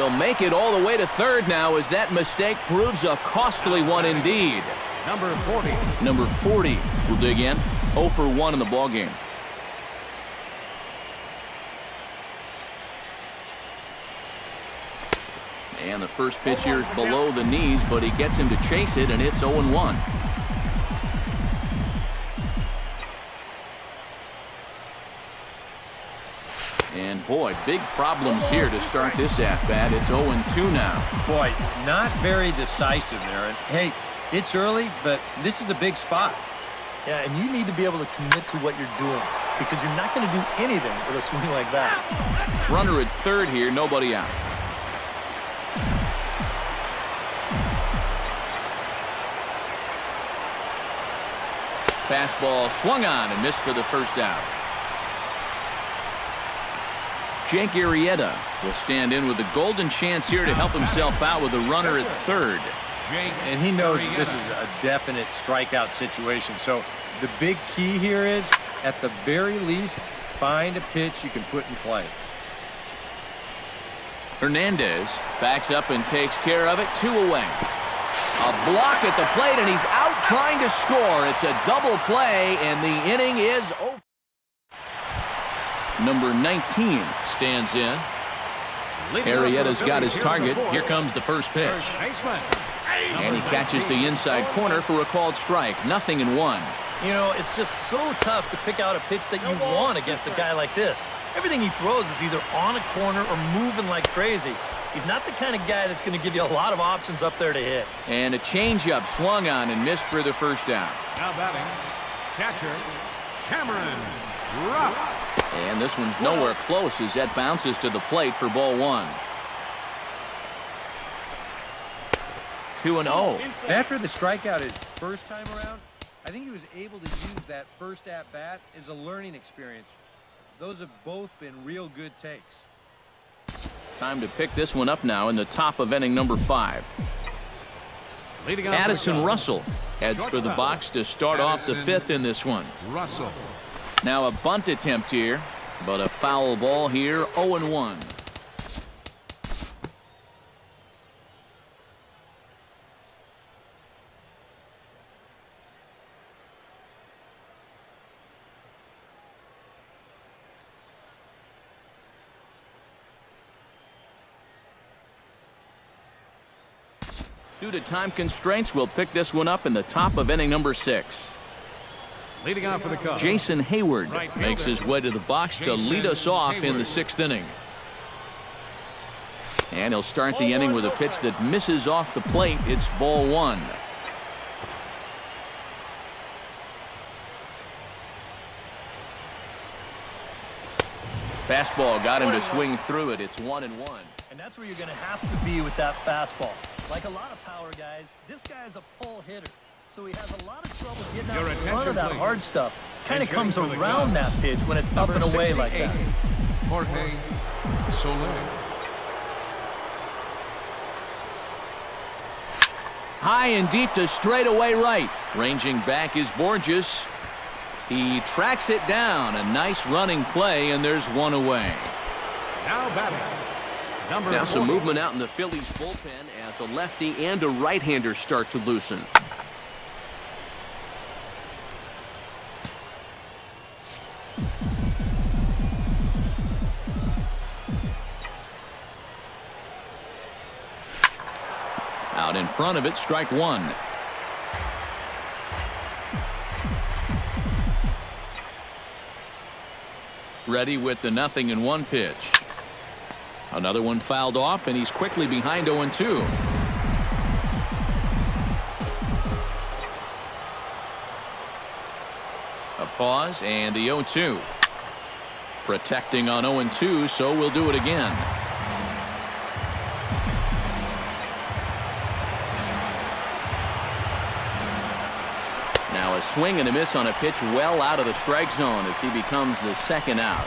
He'll make it all the way to third now as that mistake proves a costly one indeed. Number 40. Number 40 will dig in. 0 for 1 in the ballgame. And the first pitch here is below the knees, but he gets him to chase it, and it's 0-1. And boy, big problems here to start this at-bat. It's 0-2 now. Boy, not very decisive there. And hey, it's early, but this is a big spot. Yeah, and you need to be able to commit to what you're doing because you're not going to do anything with a swing like that. Runner at third here, nobody out. Fastball swung on and missed for the first out. Jake Arrieta will stand in with a golden chance here to help himself out with a runner at third. And he knows that this is a definite strikeout situation. So the big key here is, at the very least, find a pitch you can put in play. Hernandez backs up and takes care of it. 2 away. A block at the plate, and he's out trying to score. It's a double play, and the inning is over. Number 19 stands in. Arrieta's got his target. Here comes the first pitch. And he catches the inside corner for a called strike. 0-1. You know, it's just so tough to pick out a pitch that you want against a guy like this. Everything he throws is either on a corner or moving like crazy. He's not the kind of guy that's going to give you a lot of options up there to hit. And a changeup swung on and missed for the first down. Now batting, catcher Cameron Rupp. And this one's nowhere close as that bounces to the plate for ball 1. 2-0. After the strikeout his first time around, I think he was able to use that first at-bat as a learning experience. Those have both been real good takes. Time to pick this one up now in the top of inning number 5. Addison Russell heads for the box to start off the 5th in this one. Russell. Now a bunt attempt here, but a foul ball here. 0-1. Due to time constraints, we'll pick this one up in the top of inning number 6. Leading off for the Cubs, Jason Hayward makes his way to the box to lead us off in the 6th inning. And he'll start the inning with a pitch that misses off the plate. It's ball 1. Fastball got him to swing through it. It's 1-1. And that's where you're going to have to be with that fastball. Like a lot of power guys, this guy is a pull hitter. So he has a lot of trouble getting out in front of that hard stuff. Kind of comes around that pitch when it's up and away like that. Jorge Soler. High and deep to straightaway right. Ranging back is Borges. He tracks it down. A nice running play, and there's 1 away. Now batting. Now some movement out in the Phillies bullpen as a lefty and a right-hander start to loosen. Out in front of it, strike 1. Ready with the 0-1 pitch. Another one fouled off, and he's quickly behind 0-2. A pause and the 0-2. Protecting on 0-2, so we'll do it again. Now a swing and a miss on a pitch well out of the strike zone as he becomes the 2nd out.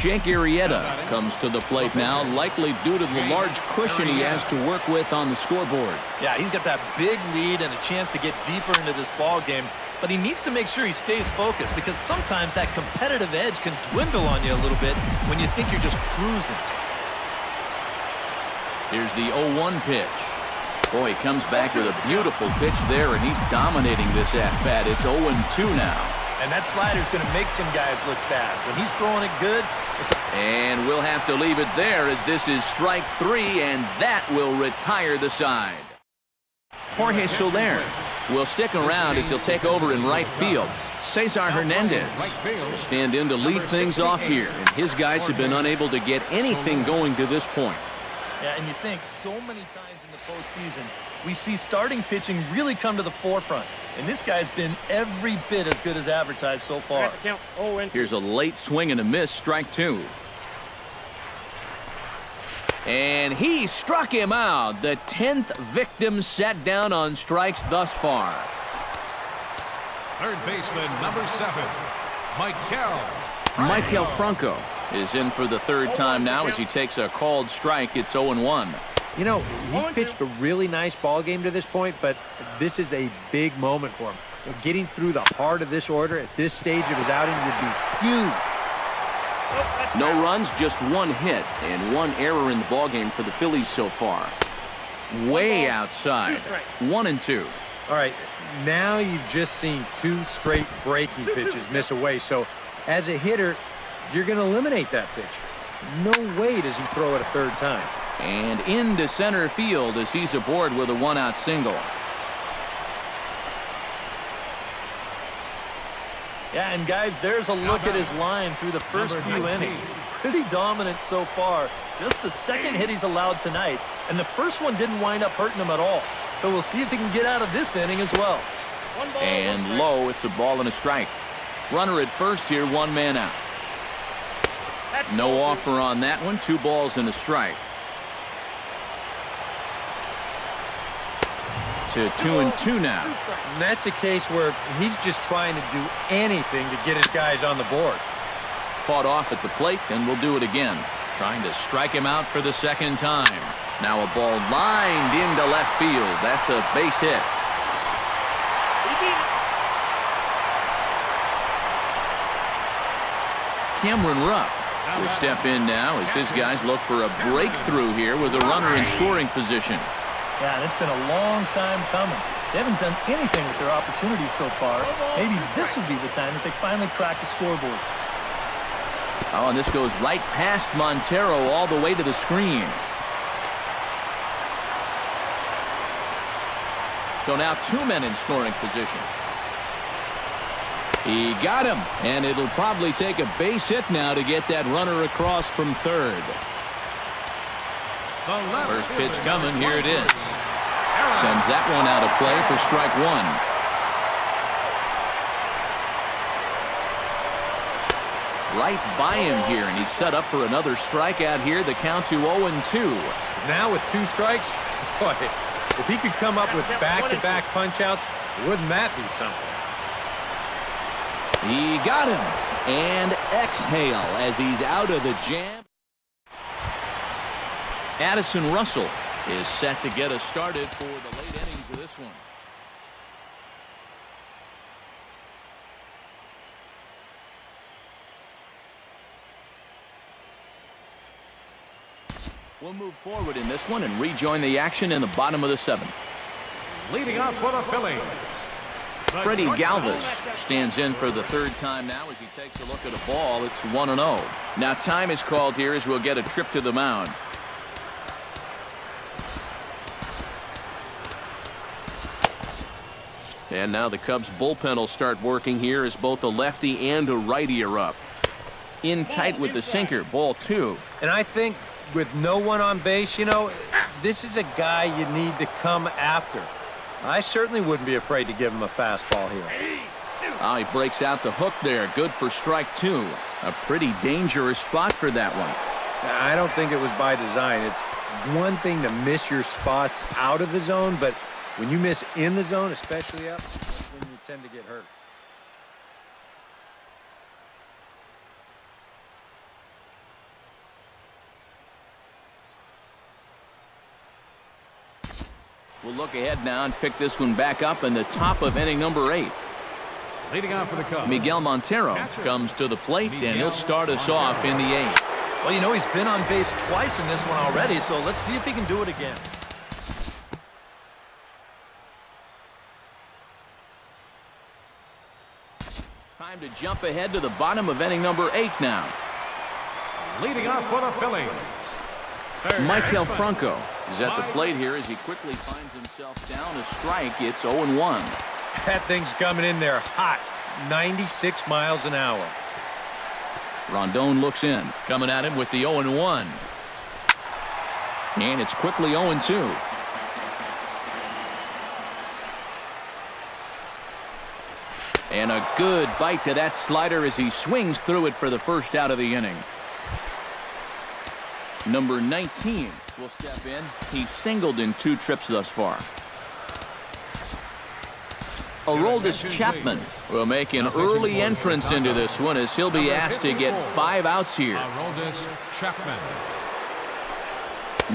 Jake Arrieta comes to the plate now, likely due to the large cushion he has to work with on the scoreboard. Yeah, he's got that big lead and a chance to get deeper into this ball game, but he needs to make sure he stays focused because sometimes that competitive edge can dwindle on you a little bit when you think you're just cruising. Here's the 0-1 pitch. Boy, he comes back with a beautiful pitch there, and he's dominating this at-bat. It's 0-2 now. And that slider's going to make some guys look bad. When he's throwing it good, and we'll have to leave it there as this is strike 3, and that will retire the side. Jorge Soler will stick around as he'll take over in right field. Cesar Hernandez will stand in to lead things off here, and his guys have been unable to get anything going to this point. Yeah, and you think so many times in the postseason, we see starting pitching really come to the forefront. And this guy's been every bit as good as advertised so far. Here's a late swing and a miss, strike 2. And he struck him out. The 10th victim set down on strikes thus far. Third baseman, number 7, Michael Franco is in for the third time now as he takes a called strike. It's 0-1. You know, he's pitched a really nice ball game to this point, but this is a big moment for him. Getting through the heart of this order at this stage of his outing would be huge. No runs, just 1 hit, and 1 error in the ballgame for the Phillies so far. Way outside. 1-2. All right, now you've just seen 2 straight breaking pitches miss away. So as a hitter, you're going to eliminate that pitch. No way does he throw it a third time. And into center field as he's aboard with a 1-out single. Yeah, and guys, there's a look at his line through the first few innings. Pretty dominant so far. Just the second hit he's allowed tonight, and the first one didn't wind up hurting him at all. So we'll see if he can get out of this inning as well. And low, it's a ball and a strike. Runner at first here, 1 man out. No offer on that one, 2 balls and a strike. To 2-2 now. And that's a case where he's just trying to do anything to get his guys on the board. Fought off at the plate, and will do it again. Trying to strike him out for the second time. Now a ball lined into left field. That's a base hit. Cameron Rupp will step in now as his guys look for a breakthrough here with a runner in scoring position. Yeah, and it's been a long time coming. They haven't done anything with their opportunities so far. Maybe this would be the time that they finally crack the scoreboard. Oh, and this goes right past Montero all the way to the screen. So now 2 men in scoring position. He got him, and it'll probably take a base hit now to get that runner across from third. First pitch coming. Here it is. Sends that one out of play for strike 1. Right by him here, and he's set up for another strikeout here. The count to 0-2. Now with 2 strikes, boy, if he could come up with back-to-back punch-outs, wouldn't that be something? He got him, and exhale as he's out of the jam. Addison Russell is set to get us started for the late innings of this one. We'll move forward in this one and rejoin the action in the bottom of the 7th. Leading off for the Phillies, Freddie Galvis stands in for the 3rd time now as he takes a look at a ball. It's 1-0. Now time is called here as we'll get a trip to the mound. And now the Cubs bullpen will start working here as both a lefty and a righty are up. In tight with the sinker, ball 2. And I think with no one on base, you know, this is a guy you need to come after. I certainly wouldn't be afraid to give him a fastball here. Oh, he breaks out the hook there. Good for strike 2. A pretty dangerous spot for that one. I don't think it was by design. It's one thing to miss your spots out of the zone, but when you miss in the zone, especially up, that's when you tend to get hurt. We'll look ahead now and pick this one back up in the top of inning number 8. leading off for the Cubs, Miguel Montero comes to the plate, and he'll start us off in the 8th. Well, you know, he's been on base twice in this one already, so let's see if he can do it again. Time to jump ahead to the bottom of inning number 8 now. Leading off for the Phillies, Michael Franco is at the plate here as he quickly finds himself down a strike. It's 0-1. That thing's coming in there hot, 96 miles an hour. Rondon looks in, coming at him with the 0-1. And it's quickly 0-2. And a good bite to that slider as he swings through it for the first out of the inning. Number 19 will step in. He's singled in 2 trips thus far. Aroldis Chapman will make an early entrance into this one as he'll be asked to get 5 outs here. Aroldis Chapman.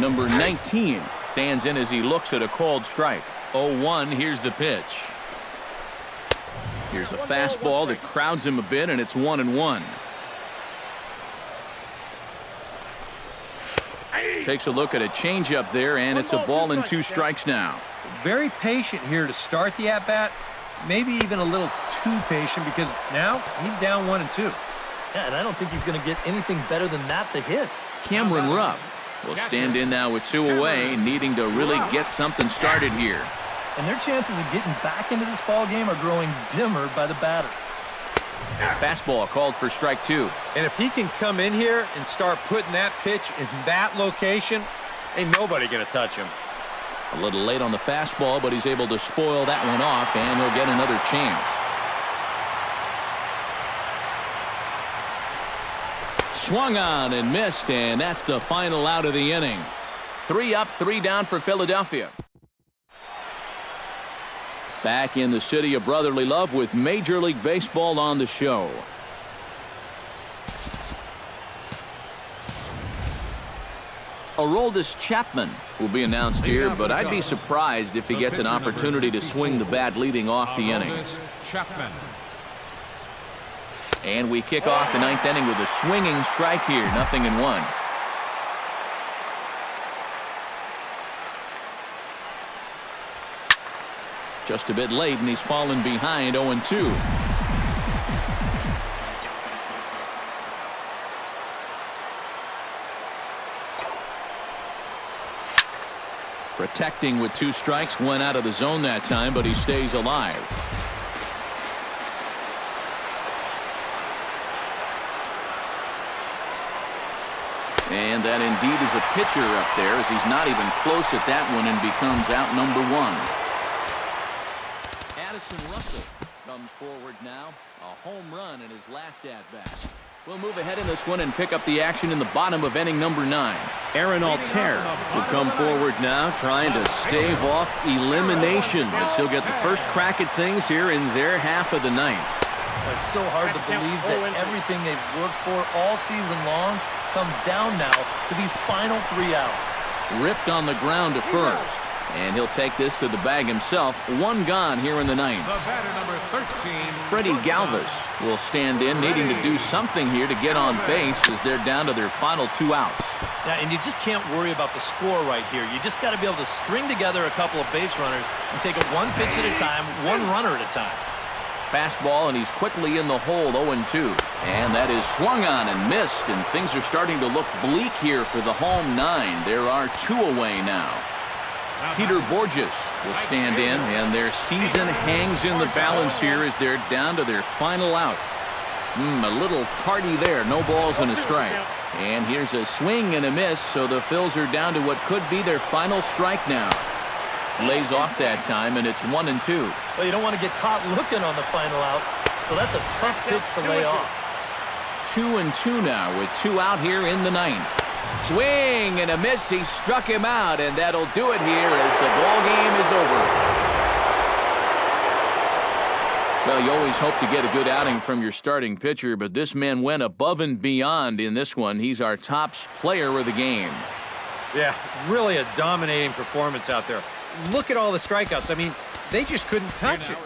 Number 19 stands in as he looks at a called strike. 0-1, here's the pitch. Here's a fastball that crowds him a bit, and it's 1-1. Takes a look at a changeup there, and it's a ball and 2 strikes now. Very patient here to start the at-bat. Maybe even a little too patient because now he's down 1-2. Yeah, and I don't think he's going to get anything better than that to hit. Cameron Rupp will stand in now with 2 away, needing to really get something started here. And their chances of getting back into this ball game are growing dimmer by the batter. Fastball called for strike 2. And if he can come in here and start putting that pitch in that location, ain't nobody going to touch him. A little late on the fastball, but he's able to spoil that one off, and he'll get another chance. Swung on and missed, and that's the final out of the inning. 3 up, 3 down for Philadelphia. Back in the city of brotherly love with Major League Baseball on the show. Aroldis Chapman will be announced here, but I'd be surprised if he gets an opportunity to swing the bat leading off the inning. Chapman. And we kick off the 9th inning with a swinging strike here, 0-1. Just a bit late, and he's fallen behind 0-2. Protecting with 2 strikes, went out of the zone that time, but he stays alive. And that indeed is a pitcher up there, as he's not even close at that one and becomes out number 1. Addison Russell comes forward now. A home run in his last at-bat. We'll move ahead in this one and pick up the action in the bottom of inning number 9. Aaron Altair will come forward now, trying to stave off elimination as he'll get the first crack at things here in their half of the 9th. It's so hard to believe that everything they've worked for all season long comes down now to these final 3 outs. Ripped on the ground to first. And he'll take this to the bag himself. 1 gone here in the 9th. The batter, number 13. Freddie Galvis will stand in, needing to do something here to get on base as they're down to their final 2 outs. Yeah, and you just can't worry about the score right here. You just got to be able to string together a couple of base runners and take it 1 pitch at a time, 1 runner at a time. Fastball, and he's quickly in the hole, 0-2. And that is swung on and missed, and things are starting to look bleak here for the home 9. There are 2 away now. Peter Borges will stand in, and their season hangs in the balance here as they're down to their final out. A little tardy there, no balls and a strike. And here's a swing and a miss, so the Phils are down to what could be their final strike now. Lays off that time, and it's 1-2. Well, you don't want to get caught looking on the final out, so that's a tough pitch to lay off. 2-2 now with 2 out here in the 9th. Swing and a miss. He struck him out, and that'll do it here as the ball game is over. Well, you always hope to get a good outing from your starting pitcher, but this man went above and beyond in this one. He's our top player of the game. Yeah, really a dominating performance out there. Look at all the strikeouts. I mean, they just couldn't touch it.